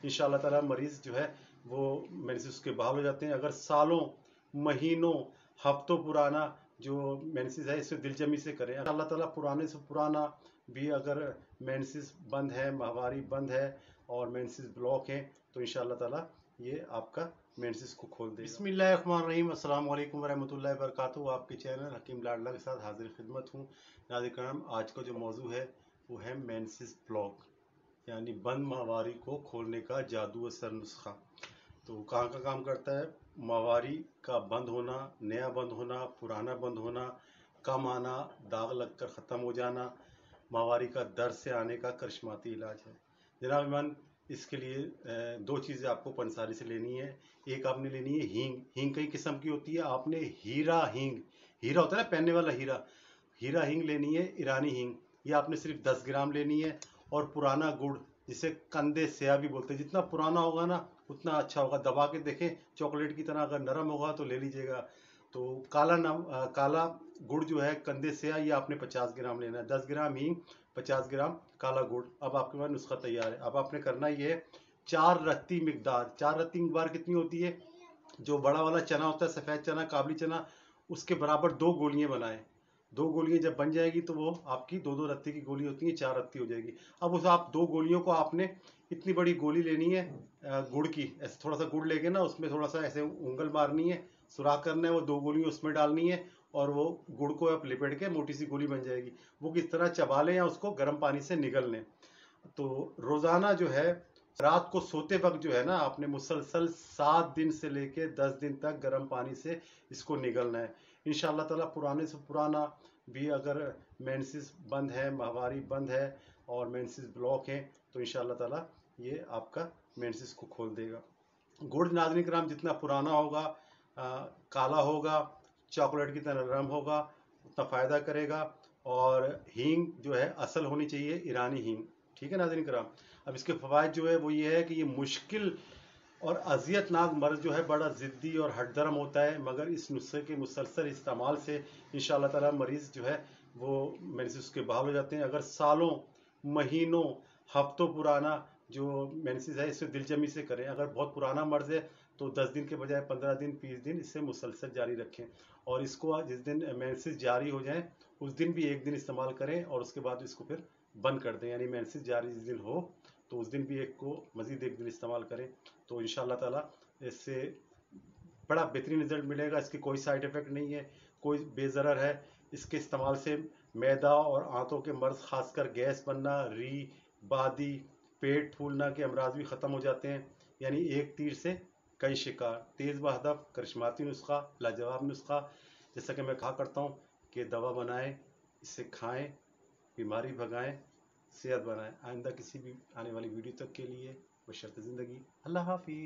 इंशाअल्लाह ताला मरीज़ जो है वो मेंसेस उसके बहाल हो जाते हैं। अगर सालों, महीनों, हफ्तों पुराना जो मेंसेस है इसे दिलजमी से करें। अल्लाह ताला पुराने से पुराना भी अगर मेंसेस बंद है, माहवारी बंद है और मेंसेस ब्लॉक हैं तो इंशाअल्लाह ताला ये आपका मेंसेस को खोल देगा। बिस्मिल्लाहिर्रहमानिर्रहीम, अस्सलाम वालेकुम वरहमतुल्लाहि वबरकातुहू। आपके चैनल हकीम लाडला के साथ हाजिर खिदमत हूँ। नाज़रीन कराम, आज का जो मौजू है वो है मेंसेस ब्लॉक, यानी बंद माहवारी को खोलने का जादू असर नुस्खा। तो कहाँ का काम करता है? माहवारी का बंद होना, नया बंद होना, पुराना बंद होना, कम आना, दाग लगकर ख़त्म हो जाना, माहवारी का दर्द से आने का करिश्माती इलाज है। जनाब ईमान, इसके लिए दो चीज़ें आपको पंसारी से लेनी है। एक आपने लेनी है हींग। हींग कई किस्म की होती है। आपने हीरा हींग, हीरा होता है ना पहनने वाला हीरा, हीरा हींग लेनी है, ईरानी हींग। ये आपने सिर्फ 10 ग्राम लेनी है। और पुराना गुड़, जिसे कंदे स्या भी बोलते हैं, जितना पुराना होगा ना उतना अच्छा होगा। दबा के देखें, चॉकलेट की तरह अगर नरम होगा तो ले लीजिएगा। तो काला गुड़ जो है कंदे स्या, ये आपने 50 ग्राम लेना है। 10 ग्राम हींग, 50 ग्राम काला गुड़। अब आपके पास नुस्खा तैयार है। अब आपने करना ये है 4 रत्ती मिकदार। 4 रत्ती मिकदार कितनी होती है? जो बड़ा वाला चना होता है, सफ़ेद चना, काबली चना, उसके बराबर 2 गोलियां बनाएं। 2 गोलियां जब बन जाएगी तो वो आपकी 2-2 रत्ती की गोली होती है, 4 रत्ती हो जाएगी। अब उस आप 2 गोलियों को आपने इतनी बड़ी गोली लेनी है गुड़ की। ऐसे थोड़ा सा गुड़ लेके ना उसमें थोड़ा सा ऐसे उंगल मारनी है, सुराख करना है, वो 2 गोलियां उसमें डालनी है और वो गुड़ को आप लिपेट के मोटी सी गोली बन जाएगी। वो किस तरह चबा लें या उसको गर्म पानी से निगल लें। तो रोज़ाना जो है रात को सोते वक्त जो है ना, आपने मुसलसल 7 दिन से लेके 10 दिन तक गर्म पानी से इसको निगलना है। इंशाअल्लाह ताला पुराने से पुराना भी अगर मेंसेस बंद है, माहवारी बंद है और मेंसेस ब्लॉक है तो इंशाअल्लाह ताला ये आपका मेंसेस को खोल देगा। गुड़ नाज़रीन कराम जितना पुराना होगा, काला होगा, चॉकलेट की तरह नरम होगा, उतना फ़ायदा करेगा। और हींग जो है असल होनी चाहिए, ईरानी हींग। ठीक है नाज़रीन कराम। अब इसके फ़वाइद जो है वो ये है कि ये मुश्किल और अज़ियतनाक मर्ज़ जो है बड़ा ज़िद्दी और हठधर्म होता है, मगर इस नुस्खे के मुसलसल इस्तेमाल से इंशाअल्लाह ताला मरीज़ जो है वो मेंसेस के बहाल हो जाते हैं। अगर सालों, महीनों, हफ्तों पुराना जो मेंसेस है इसे दिलजमी से करें। अगर बहुत पुराना मर्ज़ है तो 10 दिन के बजाय 15 दिन, 20 दिन इसे मुसलसल जारी रखें। और इसको जिस दिन मेंसेस जारी हो जाएं उस दिन भी 1 दिन इस्तेमाल करें और उसके बाद इसको फिर बंद कर दें। यानी मेंसेस जारी जिस दिन हो तो उस दिन भी एक को मज़ीद 1 दिन इस्तेमाल करें। तो इंशाअल्लाह ताला इससे बड़ा बेहतरीन रिजल्ट मिलेगा। इसके कोई साइड इफ़ेक्ट नहीं है, कोई बेज़रर है। इसके इस्तेमाल से मैदा और आंतों के मर्ज़, खासकर गैस बनना, री, बादी, पेट फूलना के अमराज भी ख़त्म हो जाते हैं। यानी एक तीर से कई शिकार। तेज़ व हदफ, करिश्माती नुस्खा, लाजवाब नुस्खा। जैसा कि मैं कहा करता हूँ कि दवा बनाएं, इसे खाएं, बीमारी भगाएं, सेहत बनाएं। आइंदा किसी भी आने वाली वीडियो तक के लिए बशर्ते ज़िंदगी, अल्लाह हाफ़िज़।